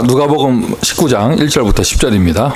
누가복음 19장 1절부터 10절입니다.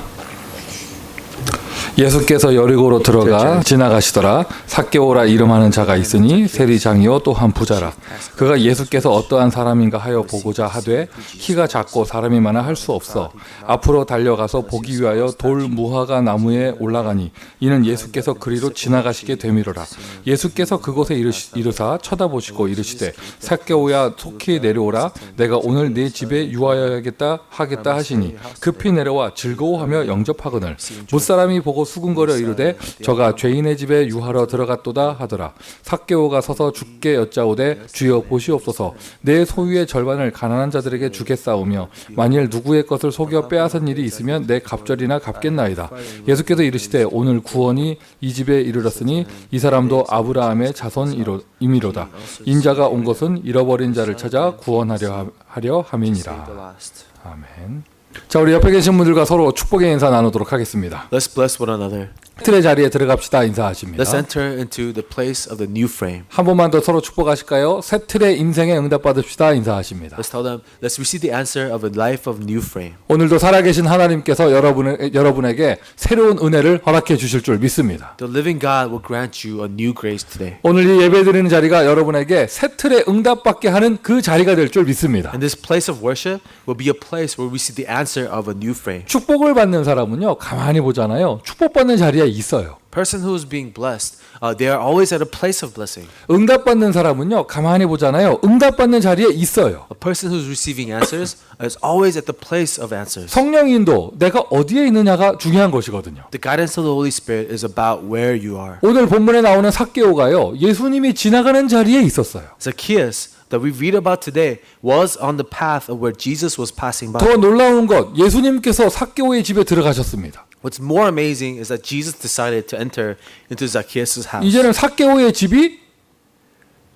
예수께서 여리고로 들어가 지나가시더라. 삭개오라 이름하는 자가 있으니 세리장이요 또한 부자라. 그가 예수께서 어떠한 사람인가 하여 보고자 하되 키가 작고 사람이 많아 할 수 없어 앞으로 달려가서 보기 위하여 돌 무화과 나무에 올라가니 이는 예수께서 그리로 지나가시게 되미로라. 예수께서 그곳에 이르사 쳐다보시고 이르시되 삭개오야 속히 내려오라. 내가 오늘 네 집에 유하여야겠다 하겠다 하시니 급히 내려와 즐거워하며 영접하거늘 무사람이 보고 수군거려 이르되 저가 죄인의 집에 유하러 들어갔도다 하더라. 삭개오가 서서 주께 여짜오되 주여 보시옵소서 내 소유의 절반을 가난한 자들에게 주겠사오며 만일 누구의 것을 속여 빼앗은 일이 있으면 내 갑절이나 갚겠나이다. 예수께서 이르시되 오늘 구원이 이 집에 이르렀으니 이 사람도 아브라함의 자손이미로다. 인자가 온 것은 잃어버린 자를 찾아 구원하려 함이니라. 아멘. 자, 우리 옆에 계신 분들과 서로 축복의 인사 나누도록 하겠습니다. Let's bless one another. 틀의 자리에 들어갑시다. 인사하십니다. Let's enter into the place of the new frame. 한 번만 더 서로 축복하실까요? 새 틀의 인생에 응답받읍시다. 인사하십니다. Let's tell them, let's receive the answer of a life of new frame. 오늘도 살아계신 하나님께서 여러분에게 새로운 은혜를 허락해 주실 줄 믿습니다. The living God will grant you a new grace today. 오늘 이 예배드리는 자리가 여러분에게 새 틀의 응답받게 하는 그 자리가 될 줄 믿습니다. And this place of worship will be a place where we see the answer of a new frame. 축복을 받는 사람은요, 가만히 보잖아요. 축복받는 자리에 있어요. Person who is being blessed, they are always at a place of blessing. 응답받는 사람은요, 가만히 보잖아요. 응답받는 자리에 있어요. A person who's receiving answers is always at the place of answers. 성령 인도, 내가 어디에 있느냐가 중요한 것이거든요. The guidance of the Holy Spirit is about where you are. 오늘 본문에 나오는 삭개오가요, 예수님이 지나가는 자리에 있었어요. Zacchaeus that we read about today was on the path of where Jesus was passing by. 더 놀라운 것, 예수님께서 삭개오의 집에 들어가셨습니다. What's more amazing is that Jesus decided to enter into Zacchaeus' house. 이제는 삭개오의 집이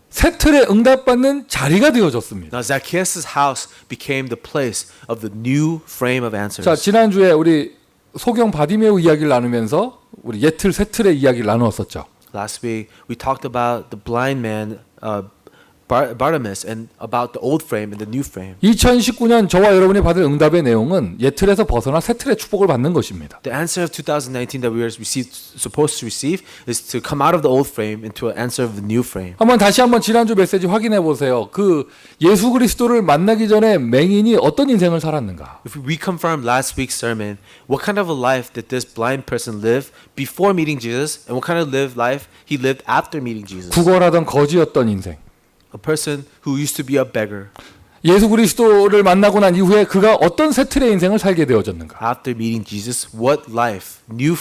새 틀에 응답받는 자리가 되어졌습니다. Now Zacchaeus' house became the place of the new frame of answers. 자, 지난주에 우리 소경 바디메오 이야기를 나누면서 우리 옛틀 새 틀의 이야기를 나누었었죠. Last week we talked about the blind man Bartimaeus and about the old frame and the new frame. 2019년 저와 여러분이 받을 응답의 내용은 옛 틀에서 벗어나 새 틀의 축복을 받는 것입니다. The answer of 2019 that we are supposed to receive is to come out of the old frame into an answer of the new frame. 다시 한번 지난주 메시지 확인해 보세요. 그 예수 그리스도를 만나기 전에 맹인이 어떤 인생을 살았는가? If we reconfirm last week's sermon, what kind of a life did this blind person live before meeting Jesus, and what kind of life he lived after meeting Jesus? 구걸하던 거지였던 인생. A person who used to be a beggar. 예수 그리스도를 만나고 난 이후에 그가 어떤 새 틀의 인생을 살게 되어졌는가? After meeting Jesus, what life, new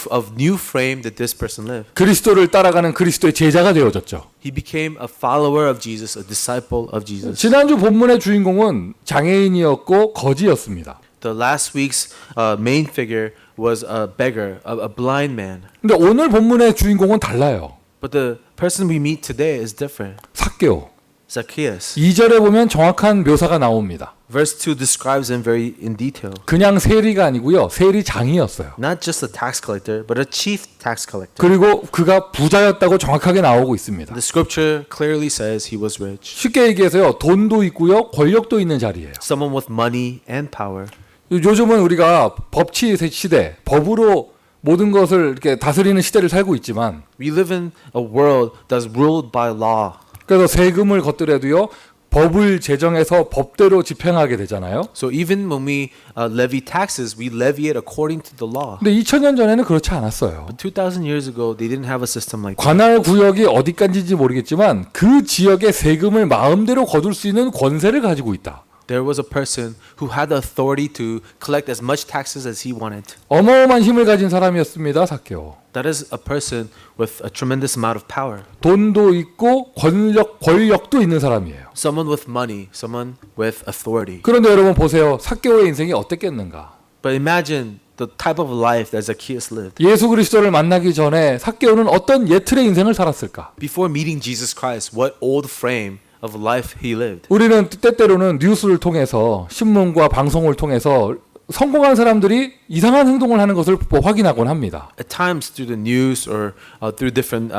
frame did this person live? 그리스도를 따라가는 그리스도의 제자가 되어졌죠. He became a follower of Jesus, a disciple of Jesus. 지난주 본문의 주인공은 장애인이었고 거지였습니다. The last week's main figure was a beggar, a blind man. 근데 오늘 본문의 주인공은 달라요. But the person we meet today is different. 삭개오. Zacchaeus. 2절에 보면 정확한 묘사가 나옵니다. Verse 2 describes him very in detail. 그냥 세리가 아니고요. 세리장이었어요. Not just a tax collector, but a chief tax collector. 그리고 그가 부자였다고 정확하게 나오고 있습니다. The scripture clearly says he was rich. 쉽게 얘기해서요. 돈도 있고요. 권력도 있는 자리예요. Someone with money and power. 요즘은 우리가 법치 시대, 법으로 모든 것을 이렇게 다스리는 시대를 살고 있지만 We live in a world that's ruled by law. 그래서 세금을 걷더라도요. 법을 제정해서 법대로 집행하게 되잖아요. So even when we levy taxes, we levy it according to the law. 근데 2000년 전에는 그렇지 않았어요. But 2,000 years ago, they didn't have a system like that. 관할 구역이 어디까지인지 모르겠지만 그 지역의 세금을 마음대로 거둘 수 있는 권세를 가지고 있다. There was a person who had the authority to collect as much taxes as he wanted. 어마어마한 힘을 가진 사람이었습니다. 삭개오. That is a person with a tremendous amount of power. 돈도 있고 권력도 있는 사람이에요. Someone with money, someone with authority. 그런데 여러분 보세요. 삭개오의 인생이 어땠겠는가? But imagine the type of life that Zacchaeus lived. 예수 그리스도를 만나기 전에 삭개오는 어떤 옛틀의 인생을 살았을까? Before meeting Jesus Christ, what old frame of life he lived. 우리는 때때로는 뉴스를 통해서 신문과 방송을 통해서 성공한 사람들이 이상한 행동을 하는 것을 확인하곤 합니다. At times, through the news or through different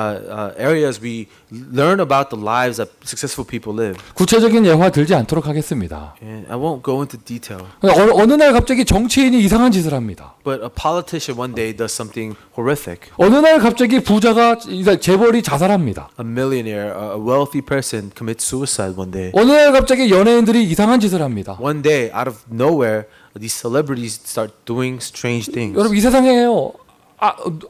areas, we learn about the lives that successful people live. 구체적인 예화 들지 않도록 하겠습니다. And I won't go into detail, 어느 날 갑자기 정치인이 이상한 짓을 합니다. but a politician one day does something horrific. 어느 날 갑자기 부자가 재벌이 자살합니다. A millionaire, a wealthy person commits suicide one day. 어느 날 갑자기 연예인들이 이상한 짓을 합니다. One day, out of nowhere, these celebrities start doing strange things. 여러분 이 세상에요.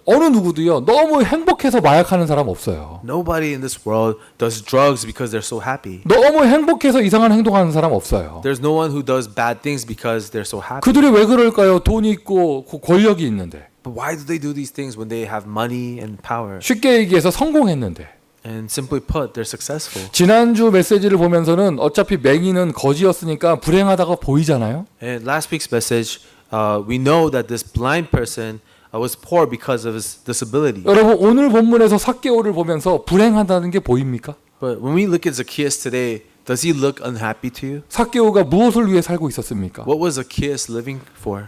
어느 누구도요. 너무 행복해서 마약하는 사람 없어요. Nobody in this world does drugs because they're so happy. 너무 행복해서 이상한 행동하는 사람 없어요. There's no one who does bad things because they're so happy. 그들이 왜 그럴까요? 돈이 있고 권력이 있는데. But why do they do these things when they have money and power? 쉽게 얘기해서 성공했는데. And simply put, they're successful. 지난주 메시지를 보면서는 어차피 맹인은 거지였으니까 불행하다가 보이잖아요. And last week's message, we know that this blind person was poor because of his disability. 여러분 오늘 본문에서 삭개오를 보면서 불행하다는 게 보입니까? But when we look at Zacchaeus today, does he look unhappy to you? 삭개오가 무엇을 위해 살고 있었습니까? What was Zacchaeus living for?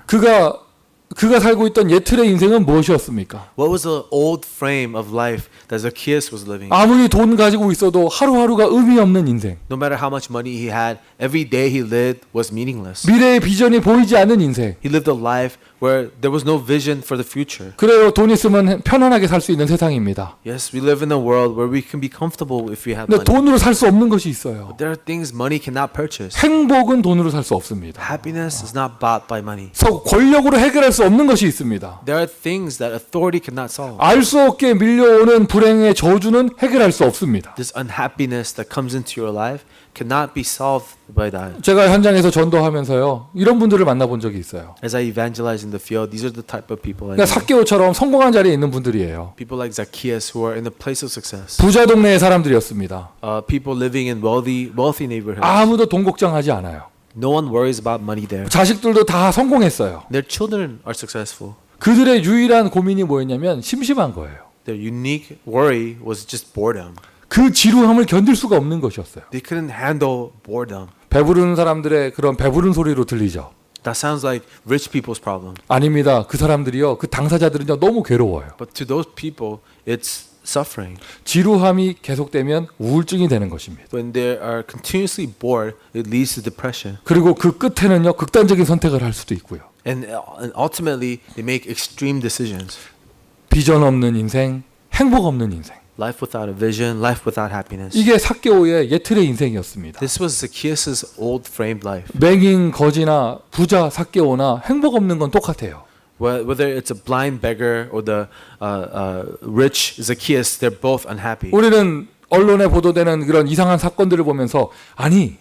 그가 살고 있던 옛틀의 인생은 무엇이었습니까? What was the old frame of life that Zacchaeus was living? 아무리 돈 가지고 있어도 하루하루가 의미 없는 인생. No matter how much money he had, every day he lived was meaningless. 미래의 비전이 보이지 않는 인생. He lived a life where there was no vision for the future. 그래요. 돈 있으면 편안하게 살 수 있는 세상입니다. Yes, we live in a world where we can be comfortable if we have 근데 money. 돈으로 살 수 없는 것이 있어요. There are things money cannot purchase. 행복은 돈으로 살 수 없습니다. Happiness is not bought by money. 권력으로 해결할 수 없는 것이 있습니다. There are things that authority cannot solve. 알 수 없게 밀려오는 불행의 저주는 해결할 수 없습니다. This unhappiness that comes into your life cannot be solved by that. 제가 현장에서 전도하면서요. 이런 분들을 만나본 적이 있어요. As I evangelize in the field, these are the type of people I 그러니까 know. 삭개오처럼 성공한 자리에 있는 분들이에요. People like Zacchaeus who are in the place of success. 부자 동네의 사람들이었습니다. People living in wealthy neighborhoods. 아무도 돈 걱정하지 않아요. No one worries about money there. 자식들도 다 성공했어요. Their children are successful. 그들의 유일한 고민이 뭐였냐면 심심한 거예요. Their unique worry was just boredom. 그 지루함을 견딜 수가 없는 것이었어요. They couldn't handle boredom. 배부른 사람들의 그런 배부른 소리로 들리죠. That sounds like rich people's problem. 아닙니다. 그 사람들이요. 그 당사자들은요. 너무 괴로워요. But to those people, it's suffering. 지루함이 계속되면 우울증이 되는 것입니다. When they are continuously bored, it leads to depression. 그리고 그 끝에는요. 극단적인 선택을 할 수도 있고요. And ultimately, they make extreme decisions. 비전 없는 인생, 행복 없는 인생. Life without a vision, life without happiness. 이게 삭개오의 옛틀의 인생이었습니다. This was Zacchaeus' old framed life. 맹인, 거지나 부자, 삭개오나 행복 없는 건 똑같아요. Whether it's a blind beggar or the rich Zacchaeus, they're both unhappy. 우리는 언론에 보도되는 그런 이상한 사건들을 보면서 아니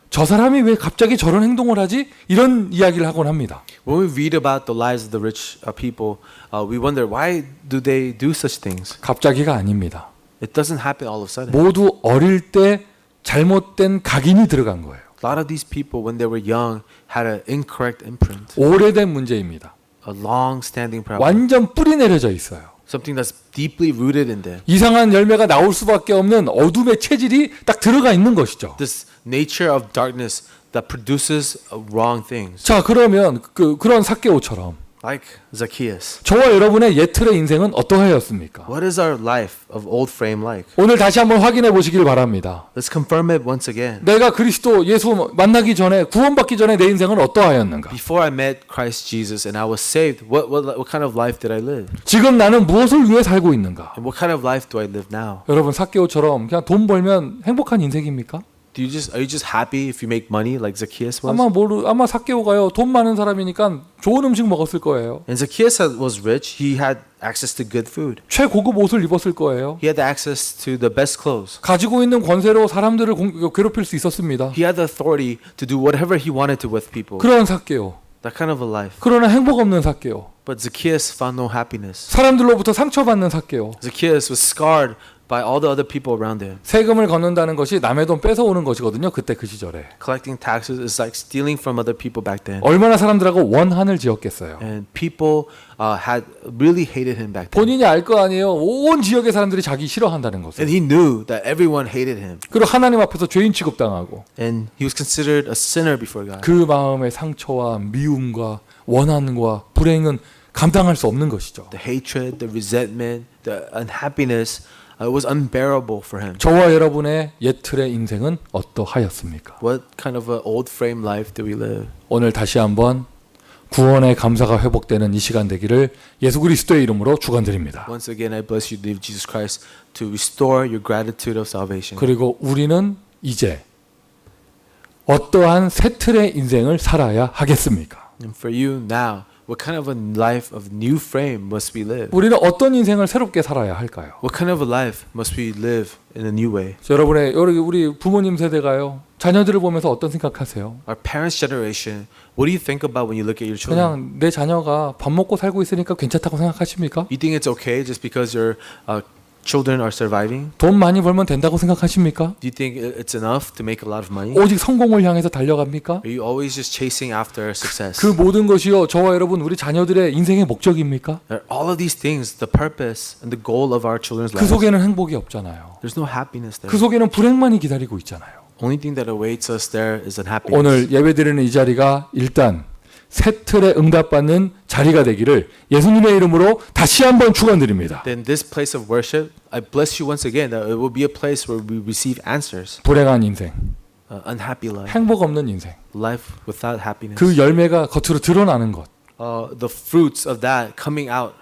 저 사람이 왜 갑자기 저런 행동을 하지? 이런 이야기를 하곤 합니다. When we read about the lives of the rich people, we wonder why do they do such things? 갑자기가 아닙니다. It doesn't happen all of a sudden. 모두 어릴 때 잘못된 각인이 들어간 거예요. A lot of these people, when they were young, had an incorrect imprint. 오래된 문제입니다. A long-standing problem. 완전 뿌리 내려져 있어요. Something that's deeply rooted in them. 이상한 열매가 나올 수밖에 없는 어둠의 체질이 딱 들어가 있는 것이죠. This nature of darkness that produces wrong things. 자, 그러면 그런 삭개오처럼 Like Zacchaeus. 저와 여러분의 옛틀의 인생은 어떠하였습니까? What is our life of old frame like? 오늘 다시 한번 확인해 보시길 바랍니다. Let's confirm it once again. 내가 그리스도 예수 만나기 전에 구원받기 전에 내 인생은 어떠하였는가? Before I met Christ Jesus and I was saved, what kind of life did I live? 지금 나는 무엇을 위해 살고 있는가? And what kind of life do I live now? 여러분 삭개오처럼 그냥 돈 벌면 행복한 인생입니까? Are you just happy if you make money like Zacchaeus was? 아마 삭개오가요. 돈 많은 사람이니까 좋은 음식 먹었을 거예요. And Zacchaeus was rich. He had access to good food. 최고급 옷을 입었을 거예요. He had access to the best clothes. 가지고 있는 권세로 사람들을 괴롭힐 수 있었습니다. He had the authority to do whatever he wanted to with people. 그런 삭개오. That kind of a life. 그러나 행복 없는 삭개오. But Zacchaeus found no happiness. 사람들로부터 상처받는 삭개오. Zacchaeus was scarred by all the other people around him. 세금을 걷는다는 것이 남의 돈 뺏어오는 것이거든요. 그때 그 시절에. Collecting taxes is like stealing from other people back then. 얼마나 사람들하고 원한을 지었겠어요. And people had really hated him back then. 본인이 알 거 아니에요. 온 지역의 사람들이 자기 싫어한다는 것을. And he knew that everyone hated him. 그리고 하나님 앞에서 죄인 취급당하고 And he was considered a sinner before God. 그 마음의 상처와 미움과 원한과 불행은 감당할 수 없는 것이죠. The hatred, the resentment, the unhappiness was unbearable for him. 저와 여러분의 옛틀의 인생은 어떠하였습니까? What kind of an old frame life do we live? 오늘 다시 한번 구원의 감사가 회복되는 이 시간 되기를 예수 그리스도의 이름으로 축원드립니다. Once again, I bless you, Jesus Christ, to restore your gratitude of salvation. 그리고 우리는 이제 어떠한 새 틀의 인생을 살아야 하겠습니까? And for you now, what kind of a life of new frame must we live? 우리는 어떤 인생을 새롭게 살아야 할까요? What kind of a life must we live in a new way? 여러분의 우리 부모님 세대가요. 자녀들을 보면서 어떤 생각하세요? Our parents' generation, what do you think about when you look at your children? 그냥 내 자녀가 밥 먹고 살고 있으니까 괜찮다고 생각하십니까? You think it's okay just because your children are surviving? 돈 많이 벌면 된다고 생각하십니까? Do you think it's enough to make a lot of money? 오직 성공을 향해서 달려갑니까? Are you always just chasing after success? 그 모든 것이요 저와 여러분 우리 자녀들의 인생의 목적입니까? Are all of these things the purpose and the goal of our children's 그 lives? 속에는 행복이 없잖아요. There's no happiness there. 그 속에는 불행만이 기다리고 있잖아요. Only thing that awaits us there is unhappiness. 오늘 예배드리는 이 자리가 일단 새 틀에 응답받는 자리가 되기를 예수님의 이름으로 다시 한번 축원드립니다. Then this place of worship, I bless you once again that it will be a place where we receive answers. 불행한 인생, Unhappy life, 행복 없는 인생, life without happiness. 그 열매가 겉으로 드러나는 것 The fruits of that coming out.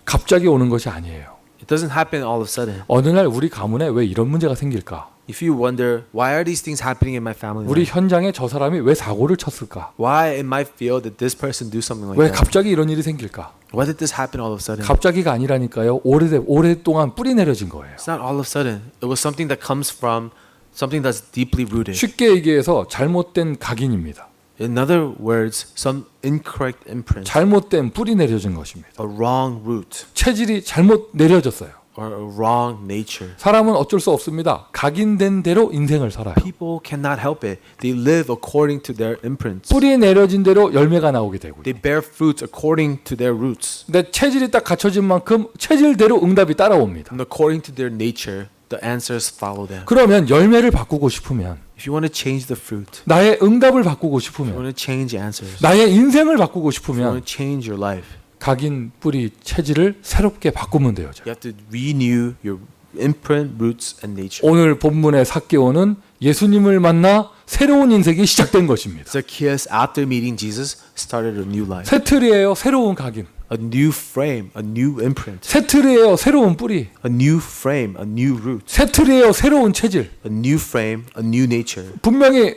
갑자기 오는 것이 아니에요. It doesn't happen all of a sudden. 어느 날 우리 가문에 왜 이런 문제가 생길까? If you wonder why are these things happening in my family 우리 life? 현장에 저 사람이 왜 사고를 쳤을까? Why in my field did this person do something like 왜 that? 갑자기 이런 일이 생길까? Why did this happen all of a sudden? 갑자기가 아니라니까요. 오랫동안 뿌리 내려진 거예요. It's not all of a sudden. It was something that comes from something that's deeply rooted. 쉽게 얘기해서 잘못된 각인입니다. In other words, some incorrect imprint, 잘못된 뿌리 내려진 것입니다. a wrong root, 체질이 잘못 내려졌어요. or a wrong nature. 사람은 어쩔 수 없습니다. 각인된 대로 인생을 살아요. People cannot help it. They live according to their imprints. 뿌리 내려진 대로 열매가 나오게 되고요. They bear fruits according to their roots. 근데 체질이 딱 갖춰진 만큼 체질대로 응답이 따라옵니다. And according to their nature, the answers follow them. 그러면 열매를 바꾸고 싶으면 If you want to change the fruit, 나의 응답을 바꾸고 if you 싶으면 want to change answers, 나의 인생을 바꾸고 if you want 싶으면 to change your life, 각인 뿌리 체질을 새롭게 바꾸면 돼요. you have to renew your imprint, roots, and nature. 오늘 본문의 삭개오는 예수님을 만나 새로운 인생이 시작된 것입니다. Zacchaeus, after meeting Jesus, started a new life. 새 틀이에요. 새로운 각인. A new frame, a new imprint. 새 틀이에요. 새로운 뿌리. A new frame, a new root. 새 틀이에요. 새로운 체질. A new frame, a new nature. 분명히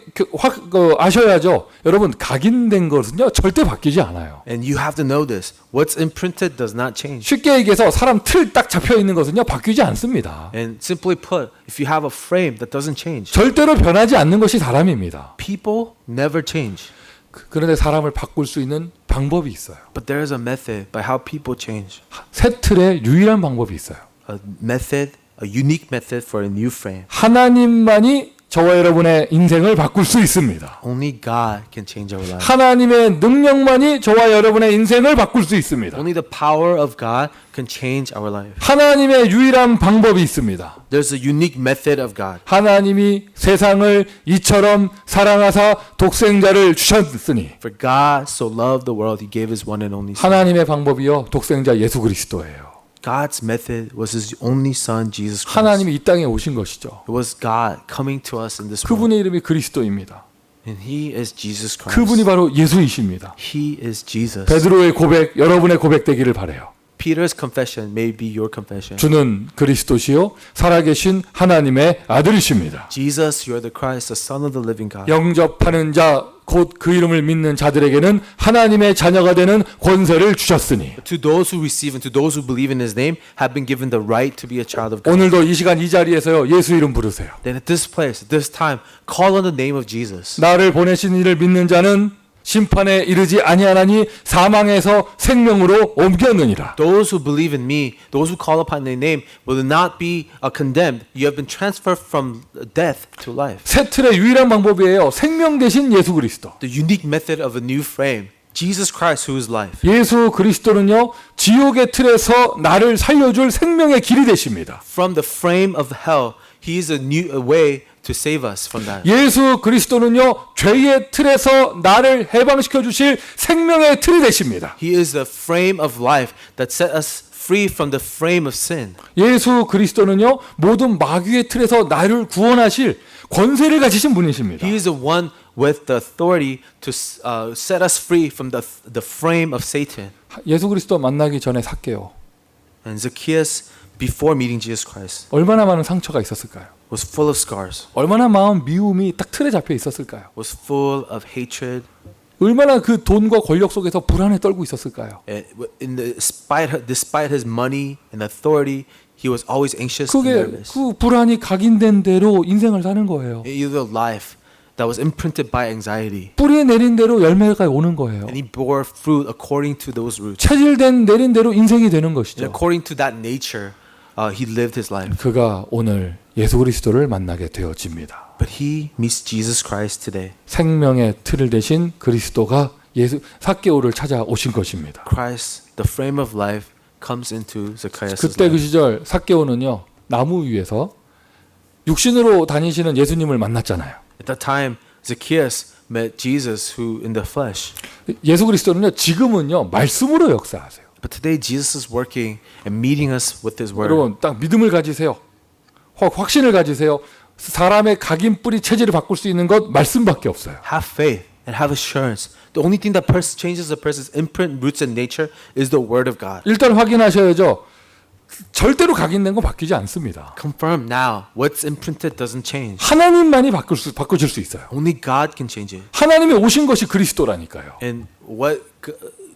아셔야죠. 여러분 각인된 것은요 절대 바뀌지 않아요. And you have to know this. What's imprinted does not change. 쉽게 얘기해서 사람 틀 딱 잡혀 있는 것은요 바뀌지 않습니다. And simply put, if you have a frame that doesn't change, 절대로 변하지 않는 것이 사람입니다. people never change. 그런데 사람을 바꿀 수 있는 방법이 있어요. But there is a method by how people change. 새 틀의 유일한 방법이 있어요. A method, a unique method for a new frame. 하나님만이 저와 여러분의 인생을 바꿀 수 있습니다. Only God can change our lives. 하나님의 능력만이 저와 여러분의 인생을 바꿀 수 있습니다. Only the power of God can change our life. 하나님의 유일한 방법이 있습니다. There's a unique method of God. 하나님이 세상을 이처럼 사랑하사 독생자를 주셨으니 For God so loved the world, He gave His one and only Son. 하나님의 방법이요 독생자 예수 그리스도예요. God's method was His only Son, Jesus Christ. 하나님이 이 땅에 오신 것이죠. It was God coming to us in this world. 그분의 이름이 그리스도입니다. And He is Jesus Christ. 그분이 바로 예수이십니다. He is Jesus. 베드로의 고백, 여러분의 고백되기를 바라요. Peter's confession may be your confession. 주는 그리스도시요 살아계신 하나님의 아들이십니다. Jesus, you are the Christ, the Son of the living God. 영접하는 자, 곧 그 이름을 믿는 자들에게는 하나님의 자녀가 되는 권세를 주셨으니 To those who receive and to those who believe in His name have been given the right to be a child of God. 오늘도 이 시간 이 자리에서요 예수 이름 부르세요. Then at this place, at this time, call on the name of Jesus. 나를 보내신 이를 믿는 자는 심판에 이르지 아니하나니 사망에서 생명으로 옮겼느니라. Those who believe in me, those who call upon my name, will not be condemned. You have been transferred from death to life. 새 틀의 유일한 방법이에요. 생명 대신 예수 그리스도. The unique method of a new frame, Jesus Christ, who is life. 예수 그리스도는요, 지옥의 틀에서 나를 살려줄 생명의 길이 되십니다. From the frame of hell, He is a new way to save us from that. 예수 그리스도는요, 죄의 틀에서 나를 해방시켜 주실 생명의 틀이 되십니다. He is the frame of life that set us free from the frame of sin. 예수 그리스도는요, 모든 마귀의 틀에서 나를 구원하실 권세를 가지신 분이십니다. He is the one with the authority to set us free from the frame of Satan. 예수 그리스도 만나기 전에 삭개오, And Zacchaeus, before meeting Jesus Christ, 얼마나 많은 상처가 있었을까요? was full of scars, 얼마나 마음 미움이 딱 틀에 잡혀 있었을까요? was full of hatred. 얼마나 그 돈과 권력 속에서 불안에 떨고 있었을까요? And despite his money and authority, he was always anxious and 그게 nervous. 그 불안이 각인된 대로 인생을 사는 거예요. He lived a life that was imprinted by anxiety, 뿌리에 내린 대로 열매가 오는 거예요. and he bore fruit according to those roots. 체질된 내린 대로 인생이 되는 And 것이죠. according to that nature, he lived his life. 그가 오늘 예수 그리스도를 만나게 되어집니다. But he meets Jesus Christ today. 생명의 틀을 대신 그리스도가 예수 삭개오를 찾아오신 것입니다. Christ, the frame of life, comes into Zacchaeus' 그때 그 life. 시절 삭개오는요, 나무 위에서 육신으로 다니시는 예수님을 만났잖아요. At that time, Zacchaeus met Jesus, who in the flesh. 예수 그리스도는요, 지금은요, 말씀으로 역사하세요. But today, Jesus is working and meeting us with His word. 여러분, 딱 믿음을 가지세요. 확신을 가지세요. 사람의 각인 뿌리 체질을 바꿀 수 있는 것 말씀밖에 없어요. Have faith and have assurance. The only thing that changes a person's imprint, roots, and nature is the word of God. 일단 확인하셔야죠. 절대로 각인된 건 바뀌지 않습니다. Confirm now. What's imprinted doesn't change. 하나님만이 바꾸실 수 있어요. Only God can change it. 하나님이 오신 것이 그리스도라니까요. And what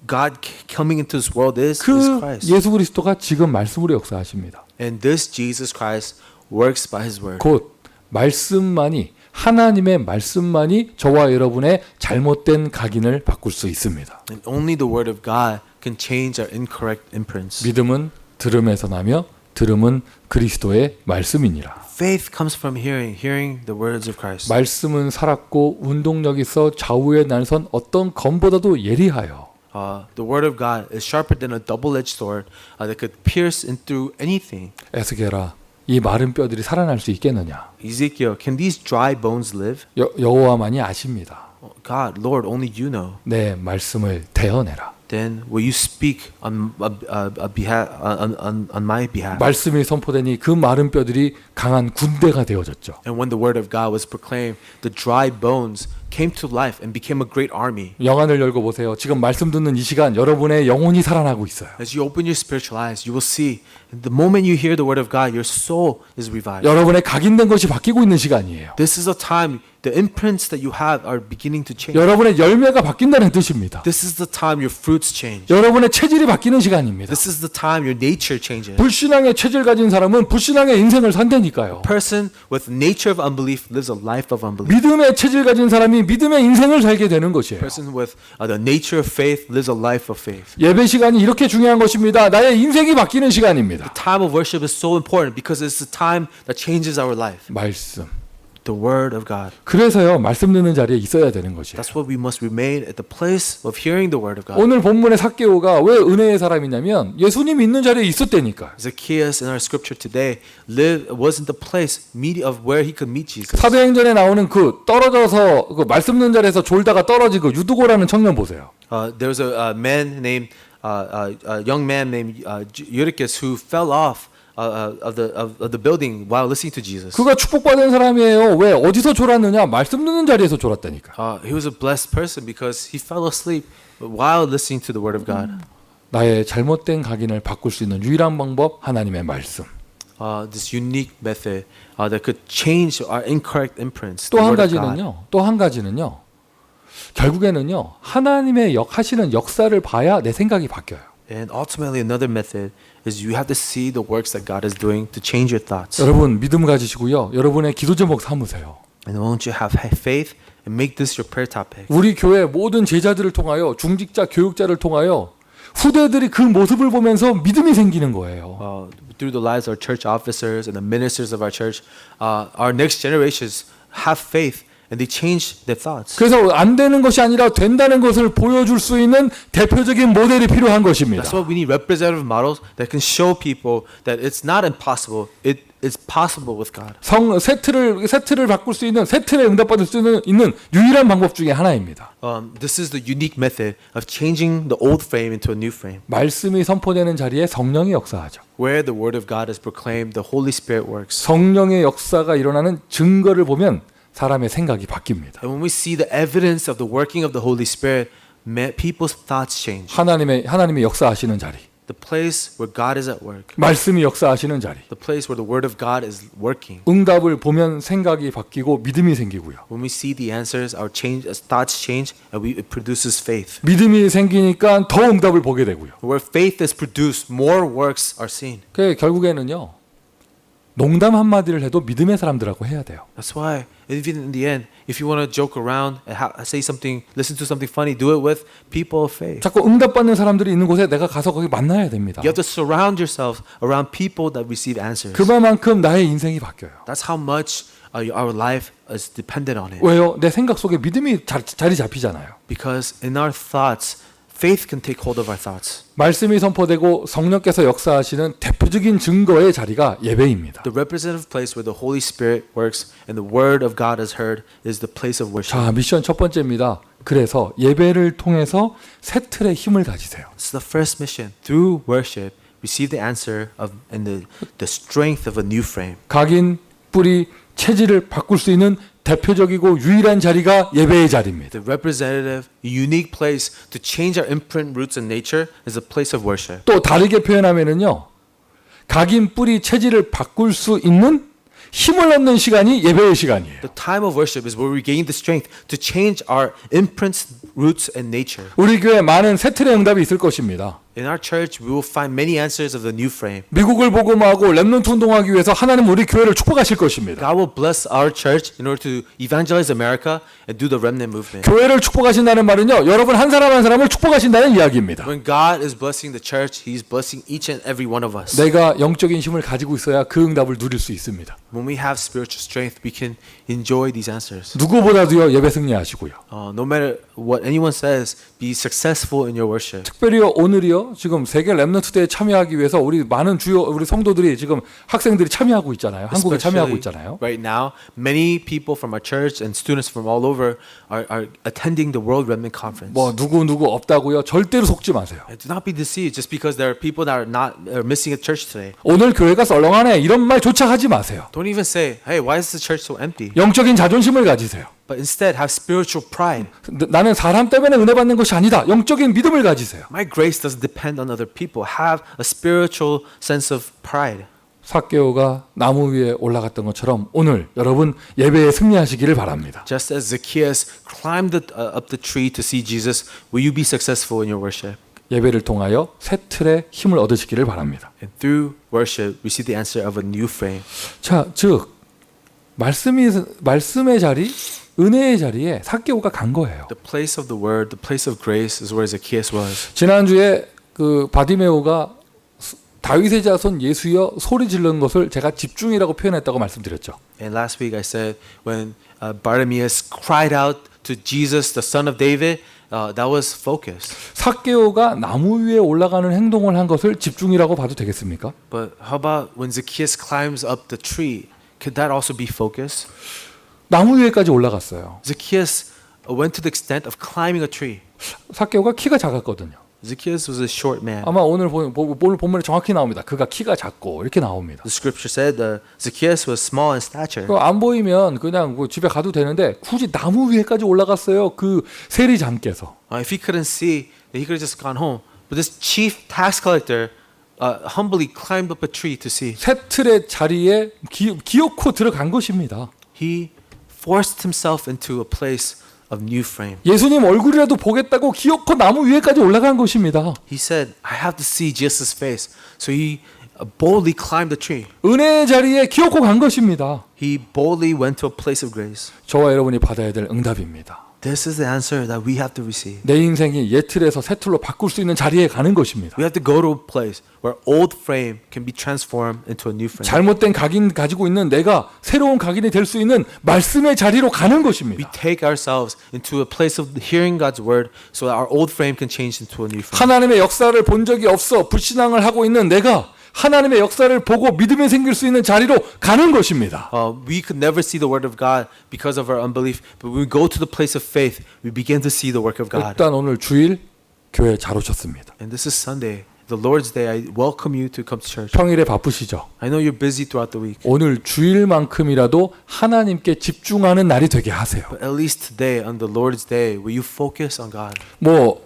God coming into this world is 그 Christ. 예수 그리스도가 지금 말씀으로 역사하십니다. And this Jesus Christ works by His word. 곧 말씀만이, 하나님의 말씀만이 저와 여러분의 잘못된 각인을 바꿀 수 있습니다. And only the word of God can change our incorrect imprints. 믿음은 들음에서 나며 들음은 그리스도의 말씀이니라. Faith comes from hearing, hearing the words of Christ. 말씀은 살았고 운동력 있어 좌우에 날선 어떤 검보다도 예리하여 The word of God is sharper than a double-edged sword that could pierce in through anything. 에스겔아, 이 마른 뼈들이 살아날 수 있겠느냐? Ezekiel, can these dry bones live? 여호와만이 아십니다. God, Lord, only you know. 내 말씀을 대언해라. Then will you speak on my behalf? 말씀이 선포되니 그 마른 뼈들이 강한 군대가 되어졌죠. And when the word of God was proclaimed, the dry bones came to life and became a great army. 영안을 열고 보세요. 지금 말씀 듣는 이 시간 여러분의 영혼이 살아나고 있어요. As you open your spiritual eyes, you will see the moment you hear the word of God, your soul is revived. 여러분의 각인된 것이 바뀌고 있는 시간이에요. This is a time the imprints that you have are beginning to change. 여러분의 열매가 바뀐다는 뜻입니다. This is the time your fruits change. 여러분의 체질이 바뀌는 시간입니다. This is the time your nature changes. 불신앙의 체질 가진 사람은 불신앙의 인생을 산다니까요. Person with nature of unbelief lives a life of unbelief. 믿음의 체질 가진 사람이 믿음의 인생을 살게 되는 것이에요. Person with the nature of faith lives a life of faith. 예배 시간이 이렇게 중요한 것입니다. 나의 인생이 바뀌는 시간입니다. Time of worship is so important because it's the time that changes our life. 말씀. The word of God. 그래서요, 말씀 듣는 자리에 있어야 되는 것이에요. That's what we must remain at the place of hearing the word of God. 오늘 본문의 삭개오가 왜 은혜의 사람이냐면 예수님이 있는 자리에 있었다니까. Zacchaeus in our scripture today was in the place of where he could meet Jesus. 사도행전에 나오는 그 떨어져서 그 말씀 듣는 자리에서 졸다가 떨어지고 유두고라는 청년 보세요. There was a man named a young man named Eutychus who fell off of the building while listening to Jesus. 그가 축복받은 사람이에요. 왜 어디서 졸았느냐? 말씀 듣는 자리에서 졸았다니까. He was a blessed person because he fell asleep while listening to the word of God. 나의 잘못된 각인을 바꿀 수 있는 유일한 방법 하나님의 말씀. This unique method that could change our incorrect imprints. 또 한 가지는요. 결국에는요. 하나님의 하시는 역사를 봐야 내 생각이 바뀌어요. And ultimately another method is you have to see the works that God is doing to change your thoughts. 여러분 믿음 가지시고요. 여러분의 기도 제목 삼으세요. And won't you have faith and make this your prayer topic. 우리 교회 모든 제자들을 통하여 중직자 교육자를 통하여 후대들이 그 모습을 보면서 믿음이 생기는 거예요. Through the lives of our church officers and the ministers of our church, our next generations have faith and they change their thoughts. 그래서 안 되는 것이 아니라 된다는 것을 보여줄 수 있는 대표적인 모델이 필요한 것입니다. That's why we need representative models that can show people that it's not impossible. It's possible with God. 세트를 바꿀 수 있는 세트에 응답받을 수 있는 유일한 방법 중에 하나입니다. This is the unique method of changing the old frame into a new frame. 말씀이 선포되는 자리에 성령이 역사하죠. Where the word of God is proclaimed, the Holy Spirit works. 성령의 역사가 일어나는 증거를 보면 사람의 생각이 바뀝니다. And when we see the evidence of the working of the Holy Spirit, people's thoughts change. 하나님이 역사하시는 자리, The place where God is at work. 말씀이 역사하시는 자리, The place where the word of God is working. 응답을 보면 생각이 바뀌고 믿음이 생기고요. When we see the answers, our thoughts change, and it produces faith. 믿음이 생기니까 더 응답을 보게 되고요. Where faith is produced, more works are seen. 그 결국에는요, 농담 한마디를 해도 믿음의 사람들하고 해야 돼요. That's why, even in the end, if you want to joke around and say something, listen to something funny, do it with people of faith. 자꾸 응답받는 사람들이 있는 곳에 내가 가서 거기 만나야 됩니다. You have to surround yourself around people that receive answers. 그만큼 나의 인생이 바뀌어요. That's how much our life is dependent on it. 왜요? 내 생각 속에 믿음이 자리 잡히잖아요. Because in our thoughts, faith can take hold of our thoughts. 말씀이 선포되고 성령께서 역사하시는 대표적인 증거의 자리가 예배입니다. The representative place where the Holy Spirit works and the word of God is heard is the place of worship. 자, 미션 첫 번째입니다. 그래서 예배를 통해서 새 틀의 힘을 가지세요. It's the first mission. Through worship, receive the answer and the strength of a new frame. 각인, 뿌리, 체질을 바꿀 수 있는 대표적이고 유일한 자리가 예배의 자리입니다. The representative, unique place to change our imprint, roots, and nature is a place of worship. 또 다르게 표현하면은요, 각인, 뿌리, 체질을 바꿀 수 있는 힘을 얻는 시간이 예배의 시간이에요. The time of worship is where we gain the strength to change our imprints, roots, and nature. 우리 교회에 많은 새 틀의 응답이 있을 것입니다. In our church, we will find many answers of the new frame. 미국을 복음하고 렘넌트 운동하기 위해서 하나님 우리 교회를 축복하실 것입니다. God will bless our church in order to evangelize America and do the remnant movement. 교회를 축복하신다는 말은요, 여러분 한 사람 한 사람을 축복하신다는 이야기입니다. When God is blessing the church, He's blessing each and every one of us. 내가 영적인 힘을 가지고 있어야 그 응답을 누릴 수 있습니다. When we have spiritual strength, we can enjoy these answers. 누구보다도요, 예배 승리하시고요. No matter what anyone says, be successful in your worship. 특별히 오늘이요, 지금 세계 렘넌트 대회에 참여하기 위해서 우리 많은 우리 성도들이 지금 학생들이 참여하고 있잖아요. 한국에 참여하고 있잖아요. Right now, many people from our church and students from all over are attending the World Remnant Conference. 뭐 누구 없다고요? 절대로 속지 마세요. And do not be deceived just because there are people that are missing at church today. 오늘 교회가 썰렁하네 이런 말조차 하지 마세요. Don't even say, "Hey, why is the church so empty?" 영적인 자존심을 가지세요. But instead, have spiritual pride. 나는 사람 때문에 은혜 받는 것이 아니다. 영적인 믿음을 가지세요. My grace doesn't depend on other people. Have a spiritual sense of pride. 삭개오가 나무 위에 올라갔던 것처럼 오늘 여러분 예배에 승리하시기를 바랍니다. Just as Zacchaeus climbed up the tree to see Jesus, will you be successful in your worship? 예배를 통하여 새 틀의 힘을 얻으시기를 바랍니다. And through worship, receive the answer of a new frame. 자, 즉 말씀의 자리, 은혜의 자리에 삭개오가 간 거예요. The place of the word, the place of grace is where Zacchaeus was. 지난주에 그 바디메오가 다윗의 자손 예수여 소리 지르는 것을 제가 집중이라고 표현했다고 말씀드렸죠. And last week I said when Bartimaeus cried out to Jesus, the son of David, that was focus. 삭개오가 나무 위에 올라가는 행동을 한 것을 집중이라고 봐도 되겠습니까? But how about when Zacchaeus climbs up the tree? Could that also be focus? 나무 위에까지 올라갔어요. Zacchaeus went to the extent of climbing a tree. 삭개오가 키가 작았거든요. Zacchaeus was a short man. 아마 오늘 본문에 정확히 나옵니다. 그가 키가 작고 이렇게 나옵니다. The scripture said that Zacchaeus was small in stature. 안 보이면 그냥 집에 가도 되는데 굳이 나무 위에까지 올라갔어요. 그 세리장께서. If he couldn't see, he could have just gone home. But this chief tax collector humbly climbed up a tree to see. 새 틀의 자리에 기어코 들어간 것입니다. He forced himself into a place of new frame. 예수님 얼굴이라도 보겠다고 기어코 나무 위에까지 올라간 것입니다. He said, I have to see Jesus' face. So he boldly climbed the tree. 은혜의 자리에 기어코 간 것입니다. He boldly went to a place of grace. 저와 여러분이 받아야 될 응답입니다. This is the answer that we have to receive. 내 인생이 옛 틀에서 새 틀로 바꿀 수 있는 자리에 가는 것입니다. We have to go to a place where old frame can be transformed into a new frame. 잘못된 각인 가지고 있는 내가 새로운 각인이 될 수 있는 말씀의 자리로 가는 We 것입니다. take ourselves into a place of hearing God's word so that our old frame can change into a new frame. 하나님의 역사를 본 적이 없어 불신앙을 하고 있는 내가 하나님의 역사를 보고 믿음이 생길 수 있는 자리로 가는 것입니다. We could never see the word of God because of our unbelief, but when we go to the place of faith, we begin to see the work of God. 일단 오늘 주일 교회 잘 오셨습니다. And this is Sunday, the Lord's Day. I welcome you to come to church. 평일에 바쁘시죠? I know you're busy throughout the week, 오늘 주일만큼이라도 하나님께 집중하는 날이 되게 하세요. but at least today, on the Lord's Day, will you focus on God? 뭐